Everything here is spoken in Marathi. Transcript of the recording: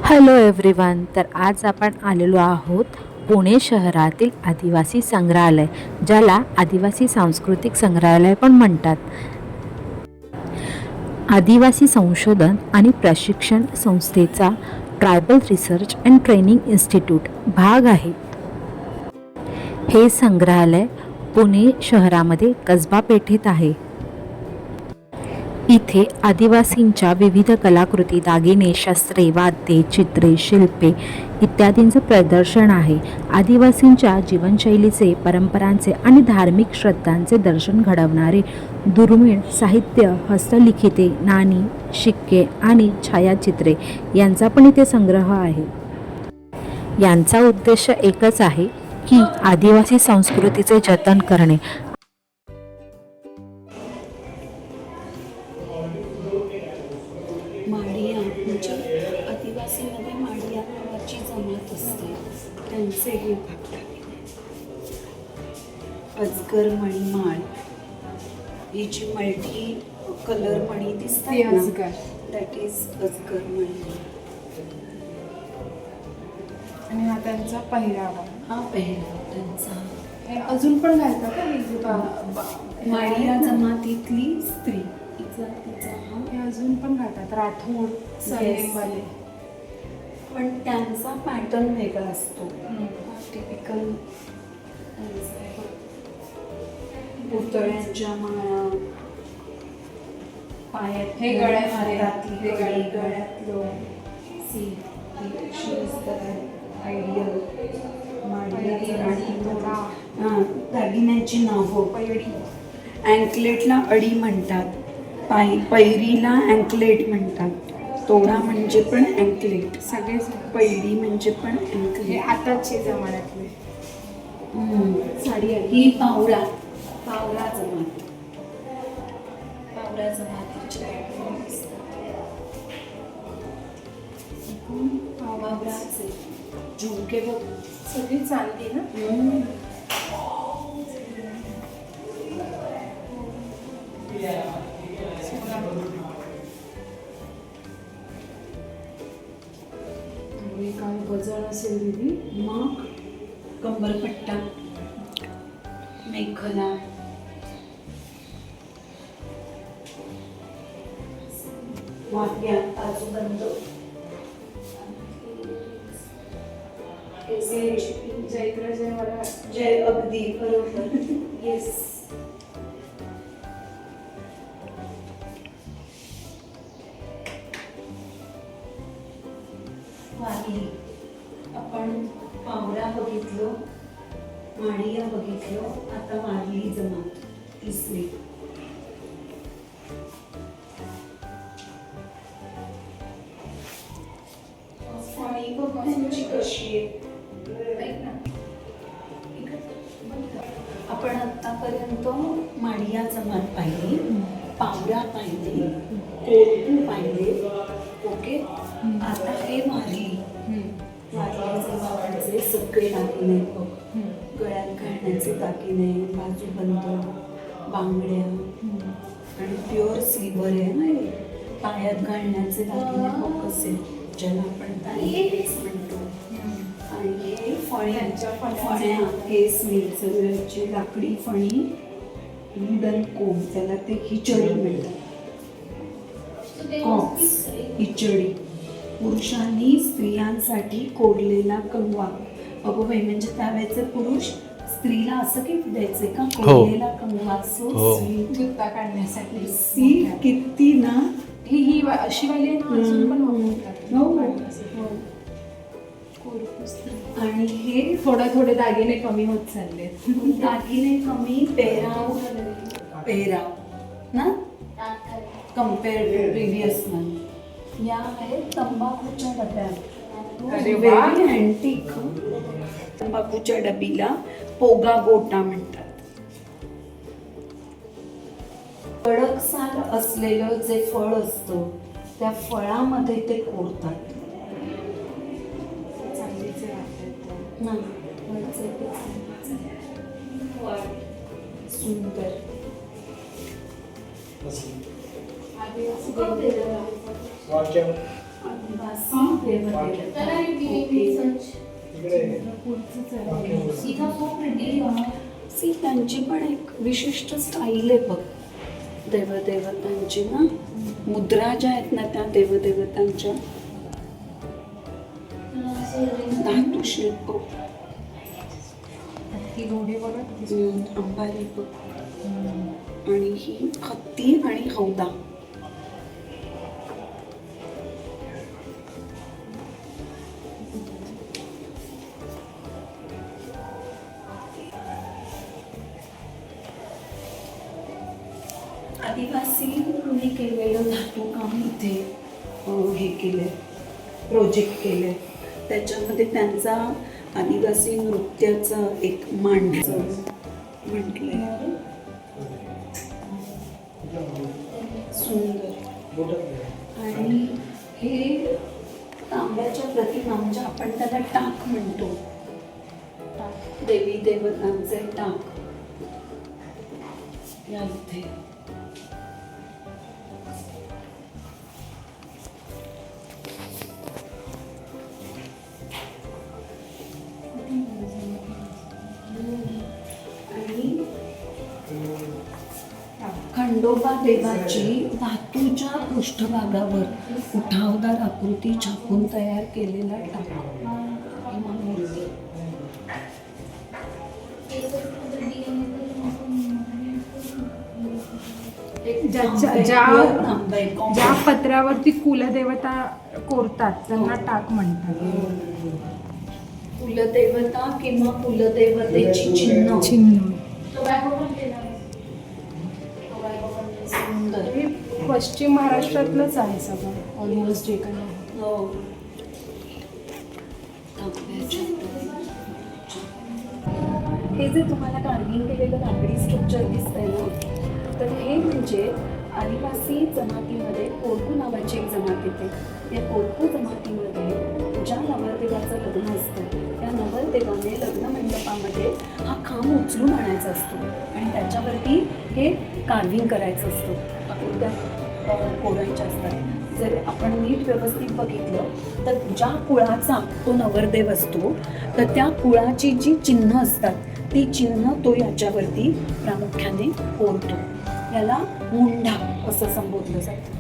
Hello everyone. तर आज आपण आलेलो आहोत पुणे शहरातील आदिवासी संग्रहालय, ज्याला आदिवासी सांस्कृतिक संग्रहालय पण म्हणतात. आदिवासी संशोधन आणि प्रशिक्षण संस्थेचा tribal research and training institute भाग आहे. हे संग्रहालय पुणे शहरामध्ये कसबा पेठेत आहे. इथे आदिवासींच्या विविध कलाकृती, दागिने, शस्त्रे, वाद्ये, चित्रे, शिल्पे इत्यादींचं प्रदर्शन आहे. आदिवासींच्या जीवनशैलीचे, परंपरांचे आणि धार्मिक श्रद्धांचे दर्शन घडवणारे दुर्मिळ साहित्य, हस्तलिखिते, नाणी, शिक्के आणि छायाचित्रे यांचा पण इथे संग्रह आहे. यांचा उद्देश एकच आहे की आदिवासी संस्कृतीचे जतन करणे. माडिया म्हणजे आदिवासीमध्ये माडिया नावाची जमात असते, त्यांचे हे भाग अजगर मणिमाळ, ही जी मल्टी कलर मणी दिसतात ना, दॅट इज अजगर मणिमाळ. आणि हा त्यांचा पहिरावा. हा पहिरावा त्यांचा. हे अजून पण घालतात का माडिया जमातीतली स्त्री तिचा हा हे अजून पण घालतात, राठोड सरनेमवाले. पण त्यांचा पॅटर्न वेगळा असतो. टिपिकल पुतळ्यांच्या माळा, पायात हे गळ्यात, हातातली कडी, गळ्यातलं आयडियल दागिन्याची नावं. पैडी, अँकलेटला अडी म्हणतात, पैरीला अँकलेट म्हणतात, तोडा म्हणजे पण अँकलेट, सगळेच पैडी म्हणजे पण हे अँकलेट. आताचे जमान्यातले. साडी ही पावरा जमात, पावरा जमातीची पावराचे झुमके बघ, सगळी चांदी ना. आणि काय गजळ असेल दिदी, मग कंबरपट्टा, मेखला, वाद्या, बाजूबंद, जयत्र जय मला जय, अगदी बरोबर, येस. वारली, आपण पावरा बघितलो, माडिया बघितलो, आता वारली जमात तिसरी. फणी बघ त्यांची कशी आहे. आपण आतापर्यंत माडिया जमात पाहिली, पावरा पाहिले, कोरकू पाहिले, ओके. आता हे वारली जमातीचे सगळे दागिने बघ, गळ्यात घालण्याचे दागिने, बाजूबंद, बांगड्या आणि प्युअर सिल्वर आहे ना हे. पायात घालण्याचे दागिने बघ कसे, ज्याला आपण ताईच म्हणतो. आणि हे फण्यांच्या फण्या, हे स्मिथची लाकडी फणी, वुडन कोम, त्याला ते हिचडी म्हणतात. कॉक्स, हिचडी, पुरुषांनी स्त्रियांसाठी कोरलेला कंगवा. अगो बाई, म्हणजे त्यावेळेचे पुरुष स्त्रीला असं किती द्यायचे का, कोरलेला कंगवा. सो जुत्ता काढण्यासाठी. सी किती ना. ही अशी वाली अजून पण वापरतात. आणि हे थोडे दागिने कमी होत चालले. दागिने कमी, पेहराव ना, कम्पेअर टू प्रिव्हियस मंथ. या आहेत तंबाखूच्या डब्या, व्हेरी अँटिक. तंबाखूच्या डबीला पोगा गोटा म्हणतात. कडकसाल असलेलं जे फळ असतं, त्या फळामध्ये ते कोरतात. सुंदर. आदिवासी सी त्यांची पण एक विशिष्ट स्टाईल आहे बघ, देवदेवतांची ना, मुद्रा ज्या आहेत ना त्या देवदेवतांच्या, धातुशिल्प, अंबारी बघ, आणि ही हत्ती आणि हौदा. आदिवासींनी केलेलं धातुकाम इथे हे केलंय, प्रोजेक्ट केलंय. त्याच्यामध्ये त्यांचा आदिवासी नृत्याचा एक मांडचं म्हटलंय. सुंदर. आणि हे तांब्याच्या प्रतिमा, म्हणजे आपण त्याला टाक म्हणतो, देवी देवतांचे टाक या इथे. आणि खंडोबा देवाची धातूच्या पृष्ठभागावर उठावदार आकृती छापून तयार केलेला टाक. ज्या पत्रावरती कुलदेवता कोरतात त्यांना टाक म्हणतात. कुलदेवता किंवा कुलदेवतेची चिन्ह. सुंदर. हे पश्चिम महाराष्ट्रातलंच आहे सगळं ऑलमोस्ट जे काही आहे. हो. हे जे तुम्हाला कार्विंग केलेलं लाकडी स्ट्रक्चर दिसतंय ना, तर हे म्हणजे आदिवासी जमातीमध्ये कोरकू नावाची एक जमात येते. या कोरकू जमातीमध्ये ज्या नवरदेवाचं लग्न असतं त्या नवरदेवाने लग्न मंडपामध्ये हा खांब उचलून आणायचा असतो आणि त्याच्यावरती हे कार्विंग करायचं असतं. आकृत्या कोरायच्या असतात. जर आपण नीट व्यवस्थित बघितलं तर ज्या कुळाचा तो नवरदेव असतो तर त्या कुळाची जी चिन्ह असतात ती चिन्ह तो याच्यावरती प्रामुख्याने कोरतो. याला मुंढा असं संबोधलं जातं.